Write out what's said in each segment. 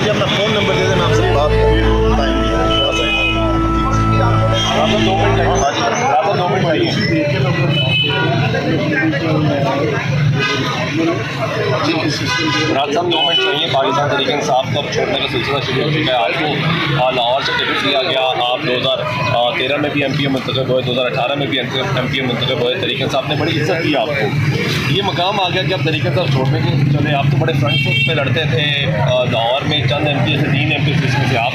मुझे अपना phone number दे देना, आपसे बात बताएंगे। राजा 2 मिनट चाहिए। राज साहब 2 मिनट चाहिए। पाकिस्तान तहरीक इंसाफ को अब छोड़ने का सिलसिला शुरू हो चुका है। आपको लाहौर से टिकट दिया गया, आप 2013 में भी MPA मुंतखब हुए, 2018 में भी MPA मुंतखब हुए। तहरीक इंसाफ ने बड़ी इज्जत की आपको, ये मकाम आ गया कि अब तहरीक इंसाफ छोड़ने के चले। आप तो बड़े फ्रंट फुट पे लड़ते थे लाहौर में, चंद MPA से 3 MPA जिसमें से आप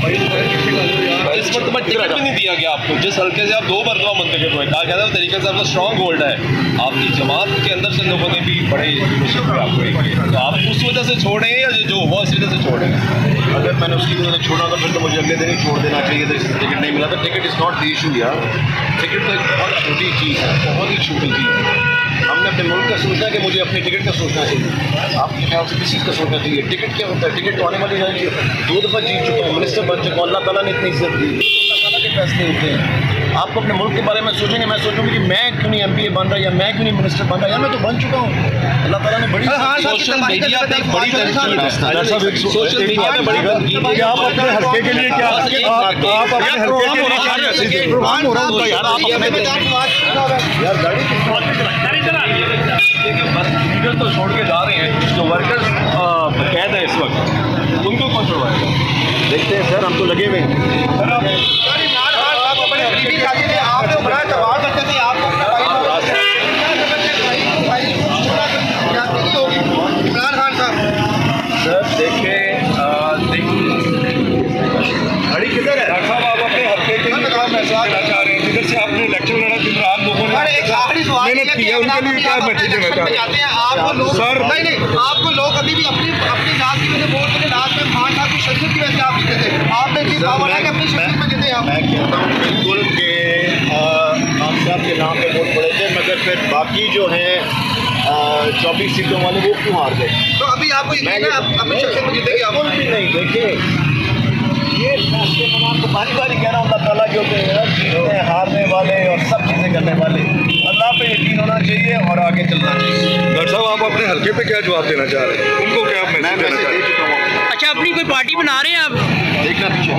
इस मरतबा टिकट भी नहीं दिया गया आपको, जिस हल्के से आप 2 मरतबा मुंतखब हुए। कहा कहता है तहरीक इंसाफ का स्ट्रॉन्ग होल्ड है, आपकी जमात के अंदर से लोगों ने भी बड़े आपको, तो आप उस वजह से छोड़ेंगे या जो हुआ इस वजह से छोड़ेंगे? अगर मैंने उसकी वजह से छोड़ा तो फिर तो मुझे अगले दिन ही छोड़ देना चाहिए था। टिकट नहीं मिला था। Ticket is not the issue यार। टिकट तो एक बहुत छोटी चीज़ है, बहुत ही छोटी चीज़ है। हमने अपने मुल्क का सोचना है कि मुझे अपने टिकट का सोचना चाहिए। आपके ख्याल से किस चीज़ का सोचना चाहिए? टिकट क्या होता है? टिकट तो आने वाली है। 2 दफ़ा जीत चुका हूँ, मिनिस्टर बन चुका हूँ, अल्लाह ताला ने इतनी इज्जत दी। अल्लाह ताला के फैसले होते हैं। आपको अपने मुल्क के बारे में सोचेंगे, मैं सोचूंगी कि मैं क्यों नहीं MPA बन रहा, या मैं क्यों नहीं मिनिस्टर बन रहा, या मैं तो बन चुका हूँ। अल्लाह ताला ने बड़ी सोशल मीडिया पे एक बड़ी सोशल मीडिया में बड़ी गंदगी। आप अपने हल्के के लिए क्या, आप अपने हल्के के लिए क्या मैसेज प्रोग्राम हो रहा है यार? आप यार गाड़ी बस लीडर तो छोड़ के जा रहे हैं, जो वर्कर्स कैद है इस वक्त, उनको कौन छुड़वाएगा? देखते हैं सर, हम तो लगे हुए हैं। घड़ी किधर है डॉक्टर साहब? आप अपने हल्के के लिए क्या मैसेज देना चाह रहे हैं? जिधर से आपने इलेक्शन लड़ा, दिन रात लोगों ने मेहनत की है, उनके लिए क्या मैसेज देना चाह रहे हैं? सर आपको लोग अभी भी अपनी जात की वजह वोट देते, लास्ट में खान साहब की शख्सियत की वजह से आप नहीं देते। आपने चीज पावर है कि अपनी शख्सियत में देते हैं। मैं कहता हूँ बिल्कुल कि आप साहब के नाम पे वोट पड़े थे, मगर फिर बाकी जो हैं 24 सीटों वाले वो क्यों हार गए? तो अभी आपको अपनी शख्सियत में जीतेंगे? आप भी नहीं। देखिए ये फैसले मैं आपको बारी बारी कह रहा हूँ, अल्लाह ताला के होते हैं, जीतने हारने वाले और सब चीज़ें करने वाले। अल्लाह पे यकीन होना चाहिए और आगे चलना चाहिए। डॉक्टर साहब आप अपने हल्के पे क्या जवाब देना चाह रहे हैं? उनको क्या मैसेज देना चाह रहे हैं? अच्छा, अपनी कोई पार्टी बना रहे हैं आप? देखना पीछे